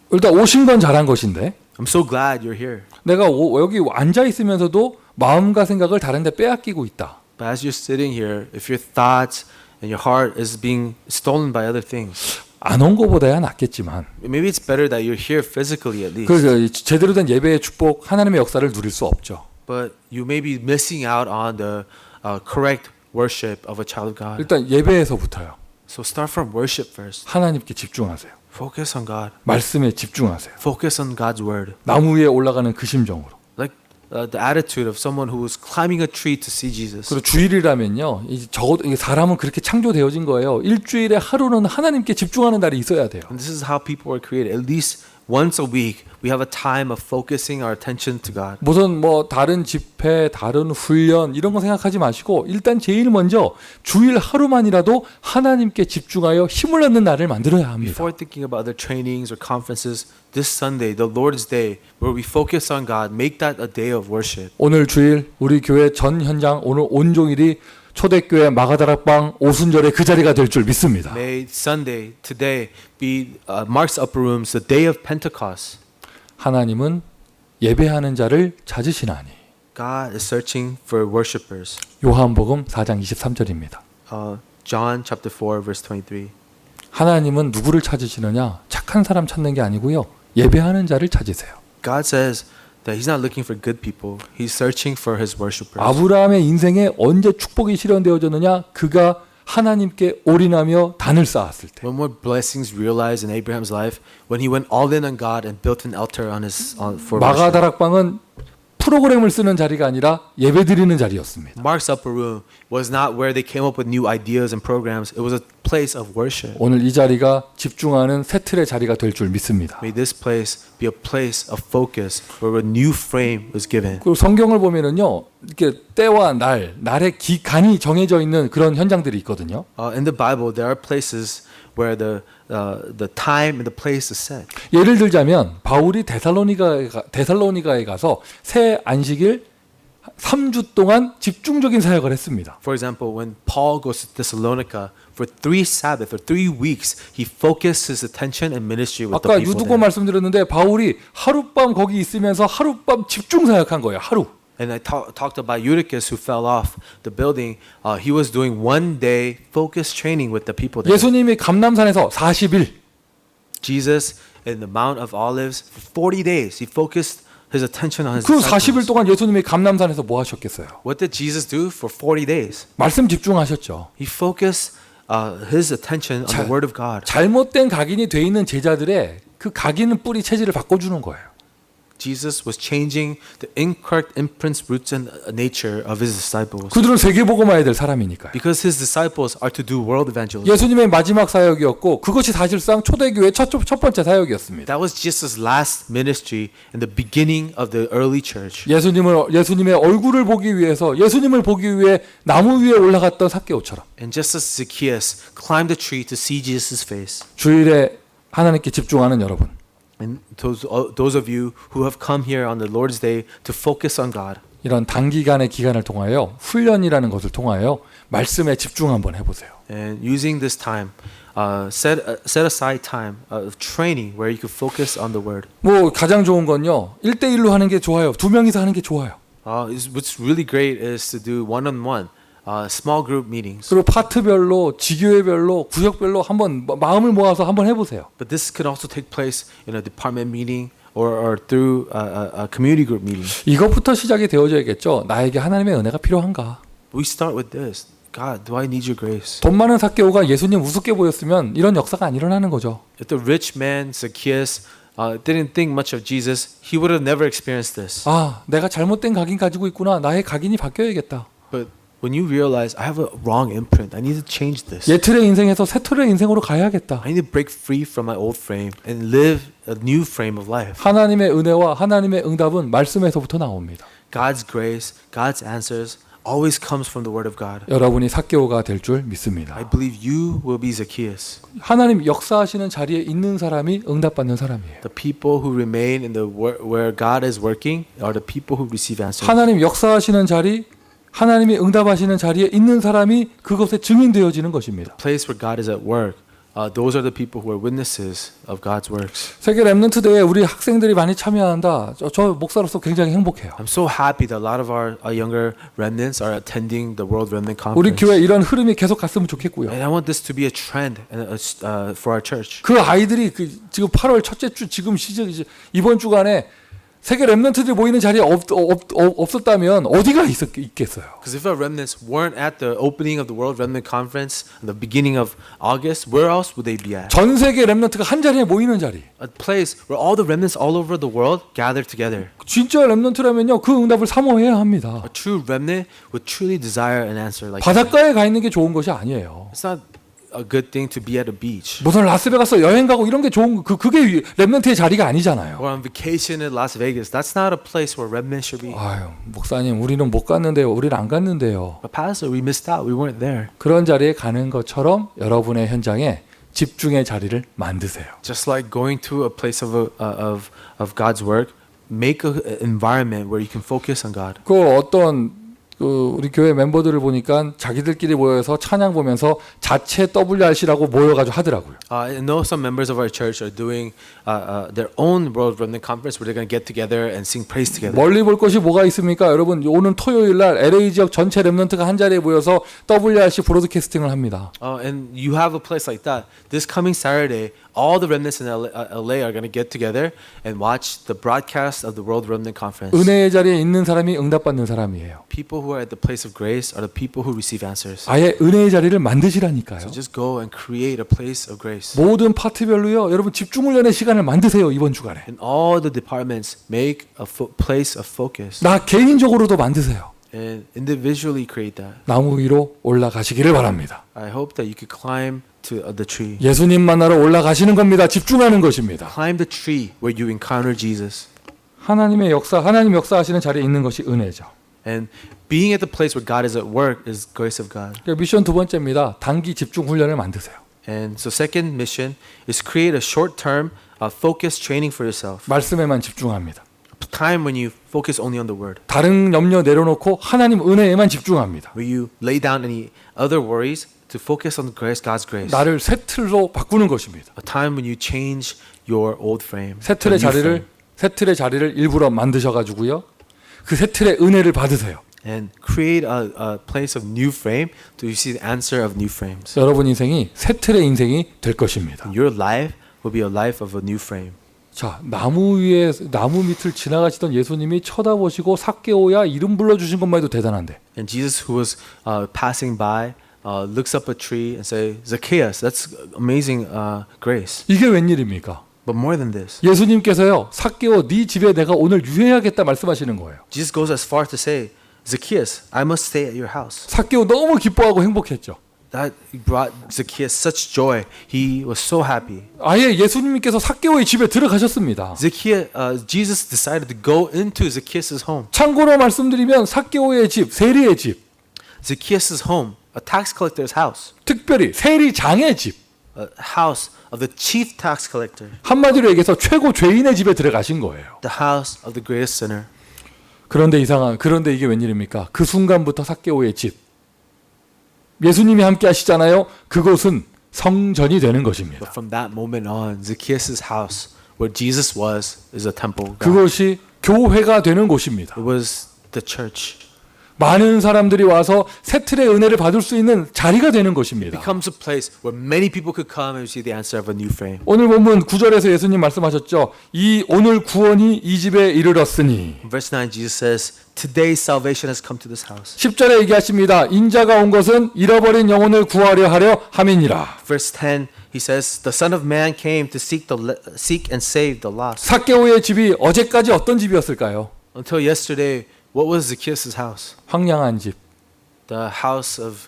일단 오신 건 잘한 것인데 I'm so glad you're here. 내가 여기 앉아 있으면서도 마음과 생각을 다른 데 빼앗기고 있다. But as you're sitting here, if your thoughts and your heart is being stolen by other things, 안 온 거보다야 낫겠지만 maybe it's better that you're here physically at least. 그 제대로 된 예배의 축복 하나님의 역사를 누릴 수 없죠. But you may be missing out on the correct worship of a child of God. 일단 예배에서부터요. So start from worship first. 하나님께 집중하세요. Focus on God. 말씀에 집중하세요. Focus on God's word. 나무 위에 올라가는 그 심정으로. Like the attitude of someone who is climbing a tree to see Jesus. 그리고 주일이라면요. 적어도 이게 사람은 그렇게 창조되어진 거예요. 일주일에 하루는 하나님께 집중하는 날이 있어야 돼요. And this is how people were created. At least once a week, we have a time of focusing our attention to God. 무슨 뭐 다른 집회, 다른 훈련 이런 거 생각하지 마시고 일단 제일 먼저 주일 하루만이라도 하나님께 집중하여 힘을 얻는 날을 만들어야 합니다. Before thinking about other trainings or conferences, this Sunday, the Lord's Day, where we focus on God, make that a day of worship. 오늘 주일 우리 교회 전 현장 오늘 온종일이 초대교회 마가다락방 오순절의 그 자리가 될 줄 믿습니다. May Sunday, today, be Mark's Upper Rooms, the day of Pentecost. 하나님은 예배하는 자를 찾으시나니. God is searching for worshipers. 요한복음 4장 23절입니다. John chapter 4, verse 23. 하나님은 누구를 찾으시느냐? 착한 사람 찾는 게 아니고요. 예배하는 자를 찾으세요. God says that He's not looking for good people. He's searching for His worshipers. 아브라함의 인생에 언제 축복이 실현되어졌느냐? 그가 하나님께 올인하며 단을 쌓았을 때. When were blessings realized in Abraham's life? When he went all in on God and built an altar for worship. 마가다락방은 프로그램을 쓰는 자리가 아니라 예배드리는 자리였습니다. Mark's Upper Room was not where they came up with new ideas and programs. It was a place of worship. 오늘 이 자리가 집중하는 새 틀의 자리가 될 줄 믿습니다. May this place be a place of focus where a new frame was given. 그리고 성경을 보면은요, 이렇게 때와 날의 기간이 정해져 있는 그런 현장들이 있거든요. In the Bible, there are places where the time and the place is set. 예를 들자면 바울이 데살로니가에 가서 새 안식일 3주 동안 집중적인 사역을 했습니다. For example, when Paul goes to Thessalonica for 3 Sabbath or 3 weeks, he focused his attention and ministry with the 아까 people 유두고 there. 말씀드렸는데 바울이 하룻밤 거기 있으면서 하룻밤 집중 사역한 거예요. 하루. And I talked about Eutychus who fell off the building. He was doing one day focused training with the people there. 예수님이 감람산에서 40일 Jesus in the Mount of Olives for 40 days. He focused his attention on his 그 40일 disciples. 동안 예수님이 감람산에서 뭐 하셨겠어요? What did Jesus do for 40 days? 말씀 집중하셨죠. He focused his attention on the Word of God. 잘못된 각인이 돼 있는 제자들의 그 각인은 뿌리 체질을 바꿔주는 거예요. Jesus was changing the incorrect imprints, roots, and nature of his disciples. 그들은 세계복음화해야 될 사람이니까요. Because his disciples are to do world evangelism. 예수님의 마지막 사역이었고 그것이 사실상 초대교회의 첫 번째 사역이었습니다. That was Jesus' last ministry and the beginning of the early church. 예수님의 얼굴을 보기 위해서 예수님을 보기 위해 나무 위에 올라갔던 삭개오처럼 And just as Zacchaeus climbed the tree to see Jesus' face, 주일에 하나님께 집중하는 여러분, and those of you who have come here on the Lord's Day to focus on God, 이런 단기간의 기간을 통하여 훈련이라는 것을 통하여 말씀에 집중 한번 해보세요. and using this time, set aside time of training where you can focus on the Word. 뭐 가장 좋은 건요, 1대1로 하는 게 좋아요. 2명이서 하는 게 좋아요. What's really great is to do one-on-one, small group meetings. 그리고 파트별로, 지교회별로, 구역별로 한번 마음을 모아서 한번 해보세요. But this can also take place in a department meeting or through a community group meeting. 이것부터 시작이 되어져야겠죠. 나에게 하나님의 은혜가 필요한가? We start with this. God, do I need your grace? 돈 많은 삭개오가 예수님 우습게 보였으면 이런 역사가 안 일어나는 거죠. If the rich man Zacchaeus didn't think much of Jesus, he would have never experienced this. 아, 내가 잘못된 각인 가지고 있구나. 나의 각인이 바뀌어야겠다. But when you realize I have a wrong imprint, I need to change this. 옛 틀의 인생에서 새 틀의 인생으로 가야겠다. I need to break free from my old frame and live a new frame of life. 하나님의 은혜와 하나님의 응답은 말씀에서부터 나옵니다. God's grace, God's answers always comes from the word of God. 여러분이 삭개오가 될 줄 믿습니다. I believe you will be Zacchaeus. 하나님 역사하시는 자리에 있는 사람이 응답받는 사람이에요. The people who remain in the where God is working are the people who receive answers. 하나님 역사하시는 자리, 하나님이 응답하시는 자리에 있는 사람이 그것에 증인되어지는 것입니다. Place where God is at work. Those are the people who are witnesses of God's works. 세계 렘넌트 대회에 우리 학생들이 많이 참여한다. 저 목사로서 굉장히 행복해요. I'm so happy that a lot of our younger remnants are attending the World Remnant 우리 Conference. 교회 이런 흐름이 계속 갔으면 좋겠고요. And I want this to be a trend for our church. 그 아이들이 지금 8월 첫째 주 지금 이번 주간에 세계 렘넌트들이 모이는 자리에 없었다면 어디가 있겠어요? Because if our remnants weren't at the opening of the World Remnant Conference at the beginning of August, where else would they be at? 전 세계 렘넌트가 한 자리에 모이는 자리. A place where all the remnants all over the world gather together. 진짜 렘넌트라면요 그 응답을 사모해야 합니다. A true remnant would truly desire an answer like that. 바닷가에 가 있는 게 좋은 것이 아니에요. It's not a good thing to be at a beach. 무슨 라스베가스 여행 가고 이런 게 좋은 그게 렘넌트의 자리가 아니잖아요. Or on vacation in Las Vegas. That's not a place where remnants should be. 아유 목사님 우리는 못 갔는데요. 우리는 안 갔는데요. But pastor, we missed out. We weren't there. 그런 자리에 가는 것처럼 여러분의 현장에 집중의 자리를 만드세요. Just like going to a place of God's work, make an environment where you can focus on God. 그 어떤 우리 교회 멤버들을 보니까 자기들끼리 모여서 찬양 보면서 자체 WRC라고 모여가지고 하더라고요. I know some members of our church are doing their own World Remnant Conference where they're going to get together and sing praise together. 멀리 볼 것이 뭐가 있습니까? 여러분 오는 토요일 날 LA 지역 전체 렘넌트가 한 자리에 모여서 WRC 브로드캐스팅을 합니다. And you have a place like that. This coming Saturday, all the remnants in LA are going to get together and watch the broadcast of the World Remnant Conference. 은혜의 자리에 있는 사람이 응답받는 사람이에요. People who are at the place of grace are the people who receive answers. 아예 은혜의 자리를 만드시라니까요. So just go and create a place of grace. 모든 파트별로요. 여러분 집중 훈련의 시간을 만드세요. 이번 주간에. In all the departments, make a place of focus. 나 개인적으로도 만드세요. And individually create that. 나무 위로 올라가시기를 바랍니다. I hope that you could climb to the tree. 예수님 만나러 올라가시는 겁니다. 집중하는 것입니다. Climb the tree where you encounter Jesus. 하나님의 역사, 하나님 역사하시는 자리에 있는 것이 은혜죠. And being at the place where God is at work is grace of God. 미션 두 번째입니다. 단기 집중 훈련을 만드세요. And so second mission is create a short-term focused training for yourself. 말씀에만 집중합니다. A time when you focus only on the word. 다른 염려 내려놓고 하나님 은혜에만 집중합니다. Where you lay down any other worries to focus on grace, God's grace. 나를 새 틀로 바꾸는 것입니다. A time when you change your old frame. 새 틀의 a new 자리를 frame. 새 틀의 자리를 일부러 만드셔 가지고요. 그 새 틀의 은혜를 받으세요. And create a place of new frame to receive the answer of new frames. 여러분 인생이 새 틀의 인생이 될 것입니다. Your life will be a life of a new frame. 자, 나무 밑을 지나가시던 예수님이 쳐다보시고 삭개오야 이름 불러주신 것만 해도 대단한데. And Jesus, who was passing by, looks up a tree and say, Zacchaeus, that's amazing grace. 이게 웬일입니까? But more than this, 예수님께서요, 삭개오 네 집에 내가 오늘 유해하겠다 말씀하시는 거예요. Jesus goes as far to say, Zacchaeus, I must stay at your house. 삭개오 너무 기뻐하고 행복했죠. That brought Zacchaeus such joy. He was so happy. 아예 예수님께서 삭개오의 집에 들어가셨습니다. Jesus decided to go into Zacchaeus' home. 참고로 말씀드리면 삭개오의 집, 세리의 집, Zacchaeus' home, a tax collector's house, 특별히 세리장의 집, a house of the chief tax collector, 한마디로 얘기해서 최고 죄인의 집에 들어가신 거예요. the house of the greatest sinner. 그런데 이게 웬일입니까? 그 순간부터 삭개오의 집, 예수님이 함께 하시잖아요. 그곳은 성전이 되는 것입니다. But from that moment on, Zacchaeus' house, where Jesus was, is a temple of God. 그것이 교회가 되는 곳입니다. It was the church. 많은 사람들이 와서 새 틀의 은혜를 받을 수 있는 자리가 되는 것입니다. becomes a place where many people could come and receive the answer of a new frame. 오늘 본문 9절에서 예수님 말씀하셨죠. 이 오늘 구원이 이 집에 이르렀으니. In verse 9, Jesus says, "Today salvation has come to this house." 10절에 얘기하십니다. 인자가 온 것은 잃어버린 영혼을 구하려 하려 함이니라. Verse 10, he says, "The Son of Man came to seek and save the lost." 삭개오의 집이 어제까지 어떤 집이었을까요? Until yesterday, what was Zacchaeus' house? 황량한 집, The house of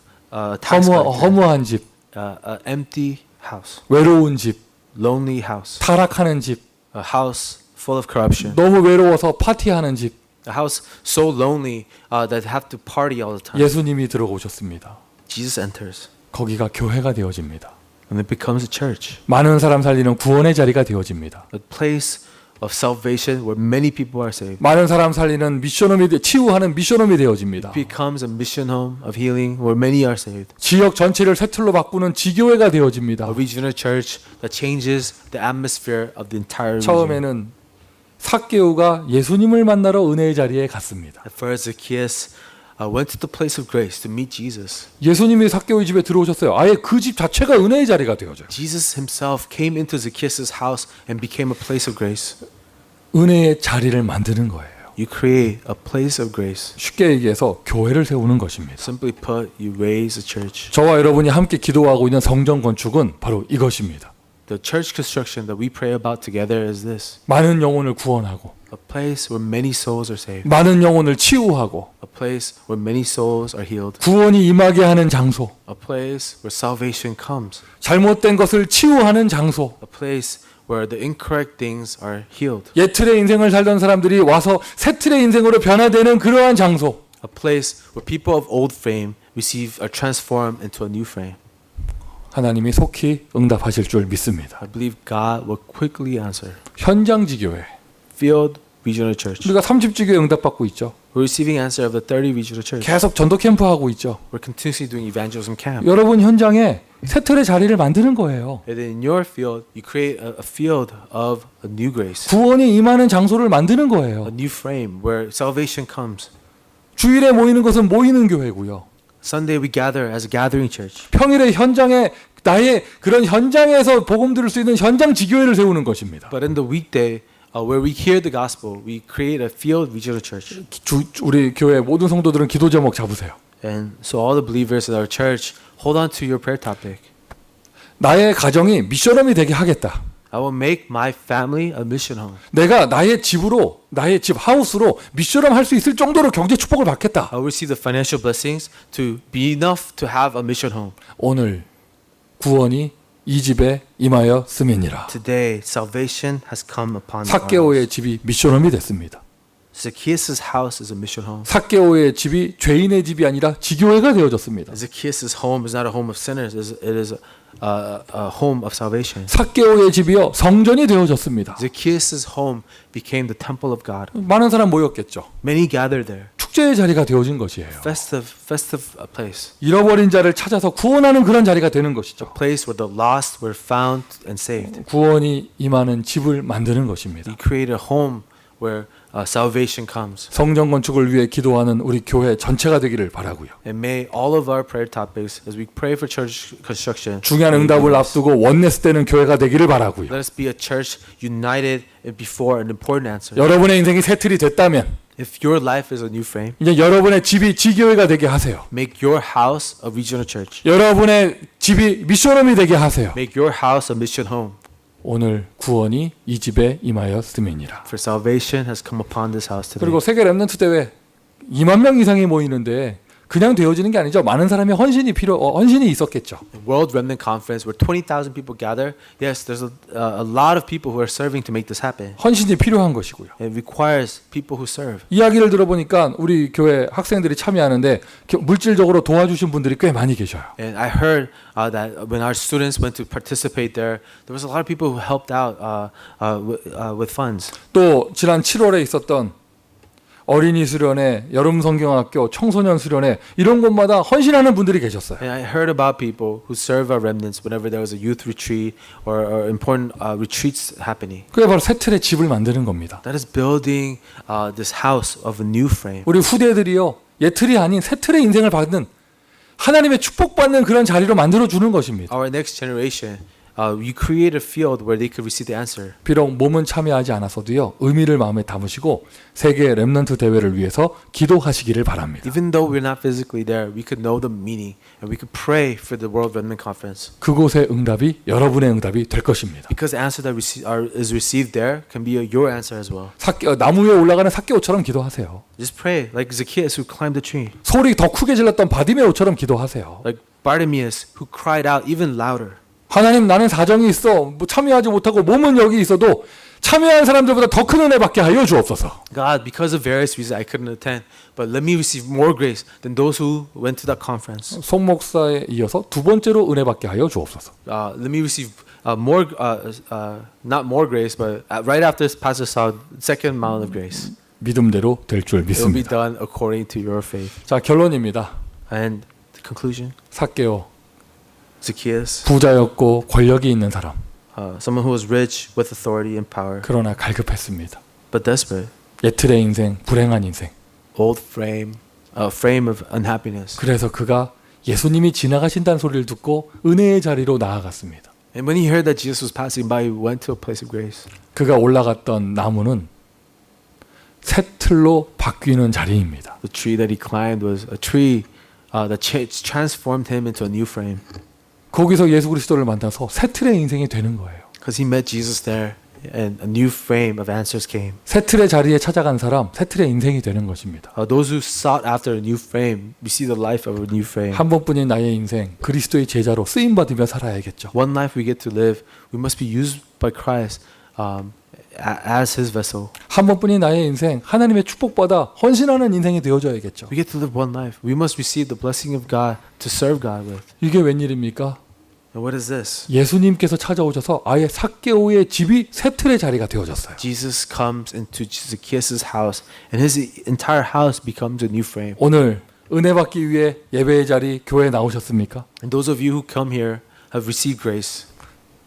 tax collector. 허무한 집, An empty house, 외로운 집, lonely house, 타락하는 집, a house full of corruption, 너무 외로워서 파티하는 집. a house so lonely that have to party all the time. 예수님이 들어오셨습니다. Jesus enters, 거기가 교회가 되어집니다. and it becomes a church, 많은 사람 살리는 구원의 자리가 되어집니다. a place of salvation where many people are saved. 많은 사람 살리는 미션홈이 치유하는 미션홈이 되어집니다. It becomes a mission home of healing where many are saved. 지역 전체를 새 틀로 바꾸는 지교회가 되어집니다. A regional church that changes the atmosphere of the entire region. 처음에는 삭개오가 예수님을 만나러 은혜의 자리에 갔습니다. At first, Zacchaeus went to the place of grace to meet Jesus. 예수님이 삭개오의 집에 들어오셨어요. 아예 그 집 자체가 은혜의 자리가 되어져요. Jesus himself came into Zacchaeus' house and became a place of grace. 은혜의 자리를 만드는 거예요. You create a place of grace. 쉽게 얘기해서 교회를 세우는 것입니다. Simply put, you raise a church. 저와 여러분이 함께 기도하고 있는 성전 건축은 바로 이것입니다. The church construction that we pray about together is this. 많은 영혼을 구원하고 A place where many souls are saved. 많은 영혼을 치유하고 A place where many souls are healed. 구원이 임하게 하는 장소, A place where salvation comes. 잘못된 것을 치유하는 장소, A place where the incorrect things are healed. 옛 틀의 인생을 살던 사람들이 와서 새 틀의 인생으로 변화되는 그러한 장소. A place where people of old frame are transformed into a new frame. 하나님이 속히 응답하실 줄 믿습니다. I believe God will quickly answer. 현장 지교회. Field Regional Church. 우리가 30지교회 응답받고 있죠. We're receiving answer of the 30 Regional Church. 계속 전도 캠프 하고 있죠. We're continuously doing evangelism camp. 여러분 현장에 새 틀의 자리를 만드는 거예요. And in your field, you create a field of a new grace. 구원이 임하는 장소를 만드는 A 거예요. new frame where salvation comes. 주일에 모이는 것은 모이는 교회고요. Sunday we gather as a gathering church. 평일에 현장에 나의 그런 현장에서 복음 들을 수 있는 현장 지교회를 세우는 것입니다. But in the weekday, where we hear the gospel, we create a field regional church. 우리 교회 모든 성도들은 기도 제목 잡으세요. And so all the believers in our church, hold on to your prayer topic. 나의 가정이 미션홈이 되게 하겠다. I will make my family a mission home. 내가 나의 집으로, 나의 집 하우스로 미션홈 할 수 있을 정도로 경제 축복을 받겠다. I will receive the financial blessings to be enough to have a mission home. 오늘 구원이 이 집에 임하였음이니라. Today, salvation has come upon our 삭개오의 house. 집이 미션홈이 됐습니다. Zacchaeus' house is a mission home. 삭개오의 집이 죄인의 집이 아니라 지교회가 되어졌습니다. Zacchaeus' home is not a home of sinners. It is a home of salvation. 삭개오의 집이요 성전이 되어졌습니다. Zacchaeus' home became the temple of God. 많은 사람 모였겠죠. Many gathered there. 축제의 자리가 되어진 것이에요. Festive place. 잃어버린 자를 찾아서 구원하는 그런 자리가 되는 것이죠. Place where the lost were found and saved. 구원이 임하는 집을 만드는 것입니다. He created a home where salvation comes. 성전 건축을 위해 기도하는 우리 교회 전체가 되기를 바라고요. And may all of our prayer topics, as we pray for church construction, 중요한 응답을 앞두고 원네스 되는 교회가 되기를 바라고요. let us be a church united before an important answer. 여러분의 인생이 새 틀이 됐다면 If your life is a new frame, 이제 여러분의 집이 지교회가 되게 하세요. make your house a regional church. 여러분의 집이 미션홈이 되게 하세요. Make your house a mission home. 오늘 구원이 이 집에 임하였음이니라. For salvation has come upon this house today. 그리고 세계 렘넌트 대회 2만 명 이상이 모이는데 그냥 되어지는 게 아니죠. 많은 사람의 헌신이 있었겠죠. World Remnant Conference where 20,000 people gather. Yes, there's a lot of people who are serving to make this happen. 헌신이 필요한 것이고요. It requires people who serve. 이야기를 들어보니까 우리 교회 학생들이 참여하는데 물질적으로 도와주신 분들이 꽤 많이 계셔요. And I heard that when our students went to participate there was a lot of people who helped out with funds. 또 지난 7월에 있었던 어린이 수련회, 여름 성경학교, 청소년 수련회 이런 곳마다 헌신하는 분들이 계셨어요. And I heard about people who serve our remnants whenever there was a youth retreat or important retreats happening. 그게 바로 새 틀의 집을 만드는 겁니다. That is building this house of a new frame. 우리 후대들이요 예틀이 아닌 새 틀의 인생을 받는 하나님의 축복받는 그런 자리로 만들어주는 것입니다. Our next generation, you create a field where they could receive the answer. 비록 몸은 참여하지 않았어도요. 의미를 마음에 담으시고 세계 렘넌트 대회를 위해서 기도하시기를 바랍니다. Even though we're not physically there, we could know the meaning and we could pray for the World Remnant Conference. 그곳의 응답이 여러분의 응답이 될 것입니다. Because the answer that is received there can be your answer as well. 나무 위에 올라가는 삭개오처럼 기도하세요. Just pray like Zacchaeus who climbed the tree, 소리 더 크게 질렀던 바디메오처럼 기도하세요. like Bartimaeus who cried out even louder. 하나님, 나는 사정이 있어. 뭐 참여하지 못하고 몸은 여기 있어도 참여한 사람들보다 더 큰 은혜 받게 하여 주옵소서. God, because of various reasons I couldn't attend, but let me receive more grace than those who went to that conference. 송 목사에 이어서 두 번째로 은혜 받게 하여 주옵소서. Let me receive more, not more grace, but right after Pastor Saul, second amount of grace. 믿음대로 될 줄 It will be 믿습니다. done according to your faith. 자, 결론입니다. And the conclusion, 삭개오, Zacchaeus, 부자였고 권력이 있는 사람. someone who was rich with authority and power, 그러나 갈급했습니다. but desperate, 예틀의 인생, 불행한 인생. old frame, a frame of unhappiness. 그래서 그가 예수님이 지나가신다는 소리를 듣고 은혜의 자리로 나아갔습니다. And when he heard that Jesus was passing by, he went to a place of grace. 그가 올라갔던 나무는 새 틀로 바뀌는 자리입니다. The tree that he climbed was a tree that transformed him into a new frame. 거기서 예수 그리스도를 만나서 새 틀의 인생이 되는 거예요. Because he met Jesus there, and a new frame of answers came. 새 틀의 자리에 찾아간 사람, 새 틀의 인생이 되는 것입니다. Those who sought after a new frame receive the life of a new frame. 한 번뿐인 나의 인생, 그리스도의 제자로 쓰임 받으며 살아야겠죠. One life we get to live, we must be used by Christ as His vessel. 한 번뿐인 나의 인생, 하나님의 축복받아 헌신하는 인생이 되어져야겠죠. We get to live one life. We must receive the blessing of God to serve God with. 이게 웬일입니까? And what is this? 예수님께서 찾아오셔서 아예 삭개오의 집이 새 틀의 자리가 되어졌어요. Jesus comes into Zacchaeus' house, and his entire house becomes a new frame. 오늘 은혜 받기 위해 예배의 자리 교회에 나오셨습니까? And those of you who come here have received grace.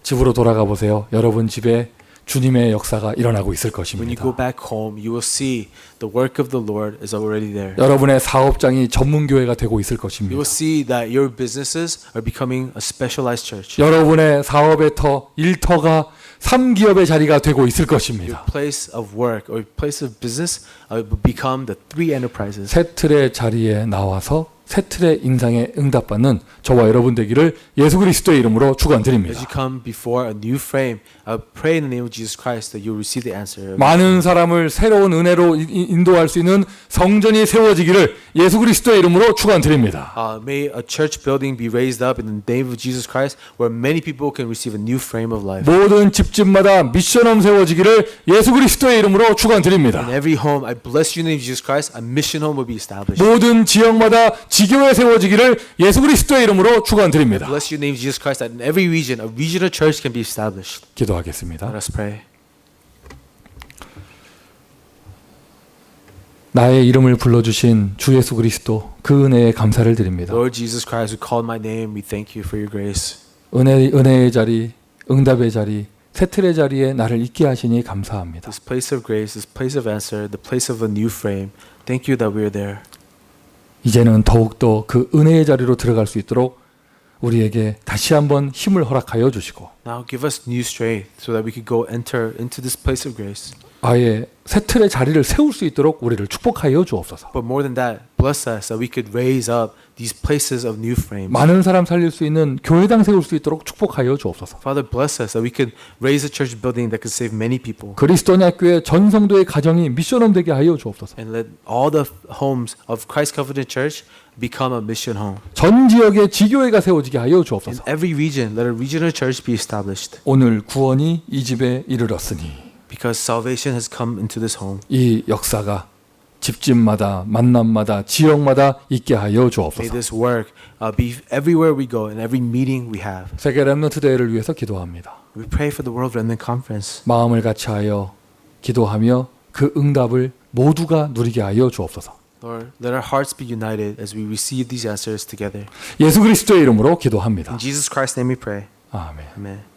집으로 돌아가 보세요. 여러분 집에 주님의 역사가 일어나고 있을 When you go 것입니다. back home, you will see the work of the Lord is already there. 여러분의 사업장이 전문 교회가 되고 있을 You 것입니다. will see that your businesses are becoming a specialized church. 여러분의 사업의 터, 일터가 3기업의 자리가 되고 있을 Your 것입니다. place of work or place of business will become the three enterprises. 새 틀의 자리에 나와서 새 틀의 인상에 응답받는 저와 여러분 되기를 예수 그리스도의 이름으로 As you 축원드립니다. come before a new frame, I pray in the name of Jesus Christ that you will receive the answer. 많은 사람을 새로운 은혜로 인도할 수 있는 성전이 세워지기를 예수 그리스도의 이름으로 축원드립니다. May a church building be raised up in the name of Jesus Christ, where many people can receive a new frame of life. 모든 집집마다 미션홈 세워지기를 예수 그리스도의 이름으로 축원드립니다. In every home, I bless you in the name of Jesus Christ. A mission home will be established. 모든 지역마다 지교회 세워지기를 예수 그리스도의 이름으로 축원드립니다. Bless you in the name of Jesus Christ. That in every region, a regional church can be established. 기도하겠습니다. Let us pray. 나의 이름을 불러주신 주 예수 그리스도 그 은혜에 감사를 드립니다. Lord Jesus Christ, who called my name, we thank you for your grace. 은혜의 자리, 응답의 자리, 새 틀의 자리에 나를 있게 하시니 감사합니다. This place of grace, this place of answer, the place of a new frame. Thank you that we are there. 이제는 더욱더 그 은혜의 자리로 들어갈 수 있도록 우리에게 다시 한번 힘을 허락하여 주시고 Now give us new strength so that we could go enter into this place of grace. 아예 새 틀의 자리를 세울 수 있도록 우리를 축복하여 주옵소서. But more than that, bless us that we could raise up these places of new frames. 많은 사람 살릴 수 있는 교회당 세울 수 있도록 축복하여 주옵소서. Father, bless us that we could raise a church building that could save many people. 그리스도냐 교회 전 성도의 가정이 미션홈 되게 하여 주옵소서. And let all the homes of Christ Covenant Church become a mission home. 전 지역에 지교회가 세워지게 하여 In 주옵소서. every region, let a regional church be established. 오늘 구원이 이 집에 이르렀으니 Because salvation has come into this home. 이 역사가 집집마다 만남마다 지역마다 있게 하여 May 주옵소서. this work be everywhere we go, in every meeting we have. 세계 렘넌트 대회를 위해서 기도합니다. We pray for the World Remnant Conference. 마음을 같이하여 기도하며 그 응답을 모두가 누리게 하여 주옵소서. Lord, let our hearts be united as we receive these answers together. 예수 그리스도의 이름으로 기도합니다. In Jesus Christ's name we pray. 아멘. Amen.